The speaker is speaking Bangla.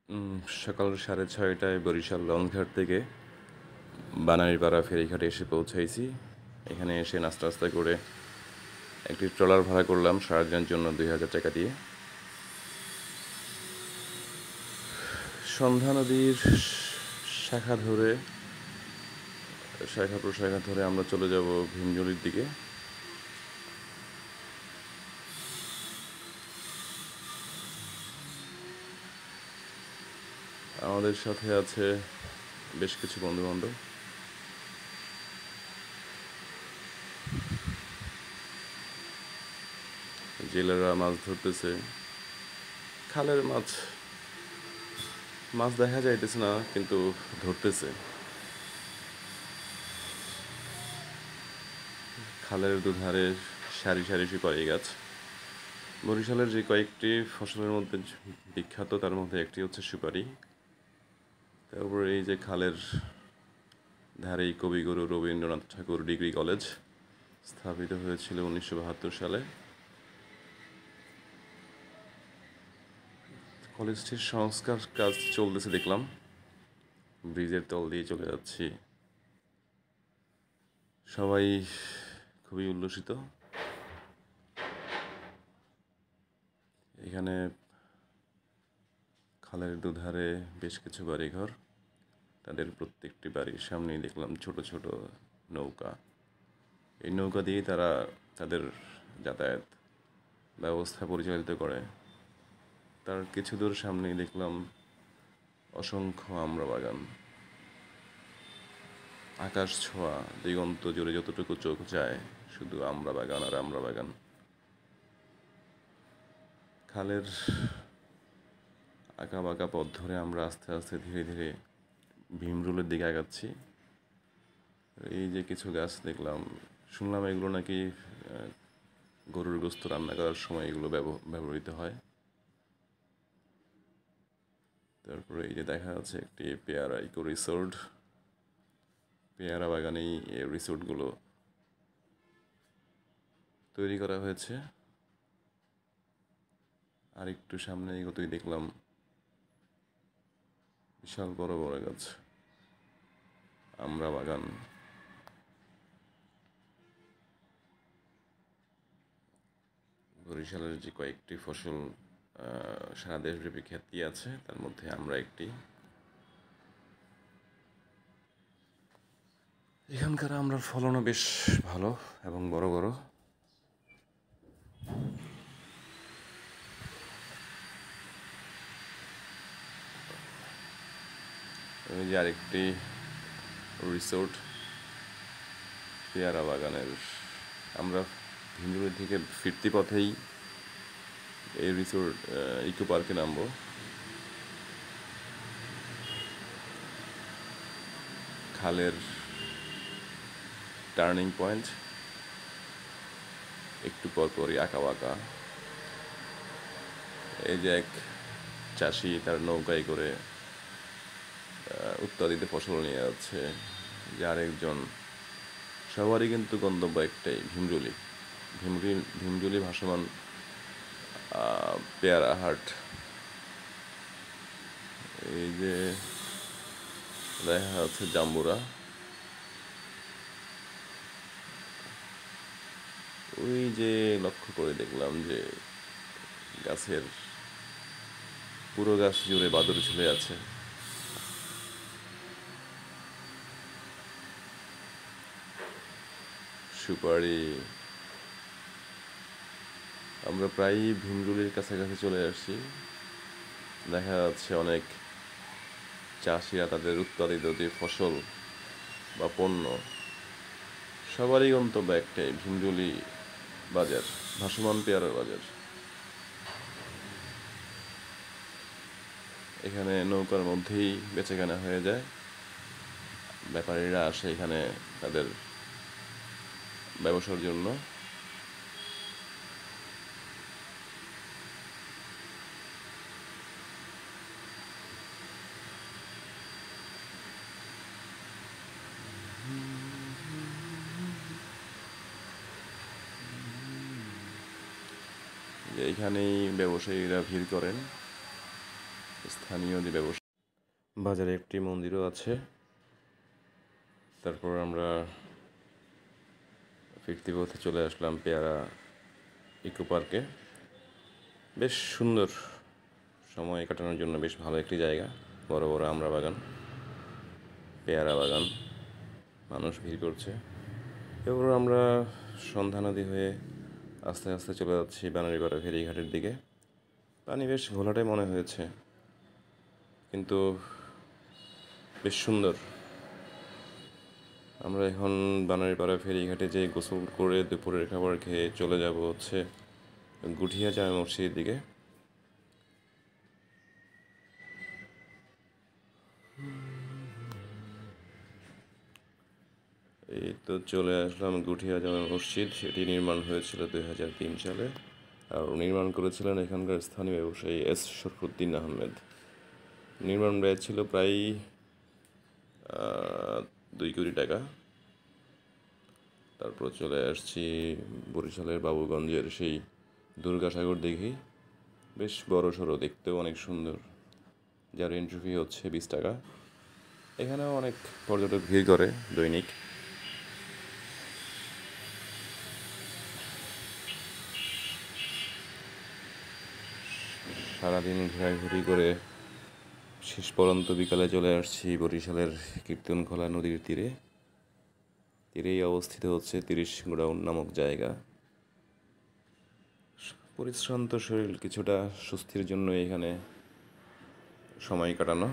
সকাল 6:30টায় বরিশাল লঞ্চঘাট থেকে বানারীপাড়া ফেরিঘাটে এসে পৌঁছাইছি। এখানে এসে নাস্তা টাস্তা করে একটি ট্রলার ভাড়া করলাম সারাদিনের জন্য 2,000 টাকা দিয়ে। সন্ধ্যা নদীর শাখা ধরে শাখা প্রশাখা ধরে আমরা চলে যাব ভীমজলির দিকে। আমাদের সাথে আছে বেশ কিছু বন্ধুবান্ধব। জেলেরা মাছ ধরতেছে। খালের মাছ মাছ দেখা যাইতেছে না, কিন্তু ধরতেছে। খালের দুধারে সারি সারি সুপারি গাছ। বরিশালের যে কয়েকটি ফসলের মধ্যে বিখ্যাত, তার মধ্যে একটি হচ্ছে সুপারি। তারপরে এই যে খালের ধারেই কবিগুরু রবীন্দ্রনাথ ঠাকুর ডিগ্রি কলেজ স্থাপিত হয়েছিল 1972 সালে। কলেজটির সংস্কার কাজ চলতেছে দেখলাম। ব্রিজের তল দিয়ে চলে যাচ্ছি। সবাই খুবই উল্লসিত। এখানে খালের দুধারে বেশ কিছু বাড়িঘর। তাদের প্রত্যেকটি বাড়ির সামনেই দেখলাম ছোট ছোট নৌকা। এই নৌকা দিয়েই তারা তাদের যাতায়াত ব্যবস্থা পরিচালিত করে। তার কিছু দূর সামনেই দেখলাম অসংখ্য আমড়া বাগান। আকাশ ছোঁয়া দিগন্ত জুড়ে যতটুকু চোখ যায় শুধু আমড়া বাগান আর আমড়া বাগান। খালের আঁকা বাঁকা পথ ধরে আমরা আস্তে আস্তে ধীরে ধীরে ভীমরুলের দিকে আগাচ্ছি। এই যে কিছু গাছ দেখলাম, শুনলাম এগুলো নাকি গরুর গোস্ত রান্না করার সময় এগুলো ব্যবহৃত হয়। তারপরে এই যে দেখা যাচ্ছে একটি পেয়ারা ইকো রিসোর্ট। পেয়ারা বাগানেই এই রিসোর্টগুলো তৈরি করা হয়েছে। আর একটু সামনে এগোতেই দেখলাম বিশাল বড় বড় গাছ, আমড়া বাগান। বরিশালের যে কয়েকটি ফসল সারা দেশব্যাপী খ্যাতি আছে, তার মধ্যে আমরা একটি। এখানকার আমরার ফলনও বেশ ভালো এবং বড় বড়। ওই যে আরেকটি রিসোর্ট পেয়ারা বাগানের। আমরা ভিমরুল থেকে ফিরতি পথেই এই রিসোর্ট ইকো পার্কে নামবো। খালের টার্নিং পয়েন্ট, একটু পর পরই আঁকা বাঁকা। এই যে এক চাষি তার নৌকায় করে উৎপাদিত ফসল নিয়ে যাচ্ছে, যে আরেকজন। সবারই কিন্তু গন্তব্য একটাই, ভীমরুলি। ভীমরুলি ভাসমান পেয়ারা হাট। এই যে দেখা যাচ্ছে জাম্বুরা। ওই যে লক্ষ্য করে দেখলাম যে গাছের পুরো গাছ জুড়ে বাদুড় ঝুলে আছে। সুপারি। আমরা প্রায়ই ভীমরুলির কাছাকাছি চলে আসছি। দেখা যাচ্ছে অনেক চাষিরা তাদের উৎপাদিত যে ফসল বা পণ্য, সবারই গন্তব্য একটাই, ভীমরুলি বাজার, ভাসমান পেয়ারার বাজার। এখানে নৌকার মধ্যেই বেচাকেনা হয়ে যায়। ব্যাপারীরা আসে এখানে তাদের ব্যবসার জন্য। এইখানেই ব্যবসায়ীরা ভিড় করেন। স্থানীয় যে ব্যবসা, বাজারে একটি মন্দিরও আছে। তারপর আমরা ফিরতি পথে চলে আসলাম পেয়ারা ইকো পার্কে। বেশ সুন্দর, সময় কাটানোর জন্য বেশ ভালো একটি জায়গা। বড় বড় আমড়া বাগান, পেয়ারা বাগান, মানুষ ভিড় করছে। এরপর আমরা সন্ধ্যা নদী হয়ে আস্তে আস্তে চলে যাচ্ছি বানারীপাড়া ফেরিঘাটের দিকে। পানি বেশ ঘোলাটে মনে হয়েছে, কিন্তু বেশ সুন্দর। আমরা এখন বানারীপাড়া ফেরিঘাটে যেয়ে গোসল করে দুপুরের খাবার খেয়ে চলে যাব হচ্ছে গুঠিয়া জামে মসজিদের দিকে। এই তো চলে আসলাম গুঠিয়া জামে মসজিদ। এটি নির্মাণ হয়েছিল 2003 সালে, আর নির্মাণ করেছিলেন এখানকার স্থানীয় ব্যবসায়ী এস শরফুদ্দিন আহমেদ। নির্মাণ ব্যয় ছিল প্রায় 2 কোটি টাকা। তারপর চলে আসছি বরিশালের বাবুগঞ্জের সেই দুর্গাসাগর দিঘি। বেশ বড় সড়ো, দেখতেও অনেক সুন্দর, যার এন্ট্রি ফি হচ্ছে 20 টাকা। এখানেও অনেক পর্যটক ভিড় করে দৈনিক। সারাদিন ঘোরাঘুরি করে শেষ পর্যন্ত বিকালে চলে আসছি বরিশালের কীর্তনখোলা নদীর তীরেই অবস্থিত হচ্ছে 30 গোডাউন নামক জায়গা। পরিশ্রান্ত শরীর কিছুটা স্বস্তির জন্য এখানে সময় কাটানো।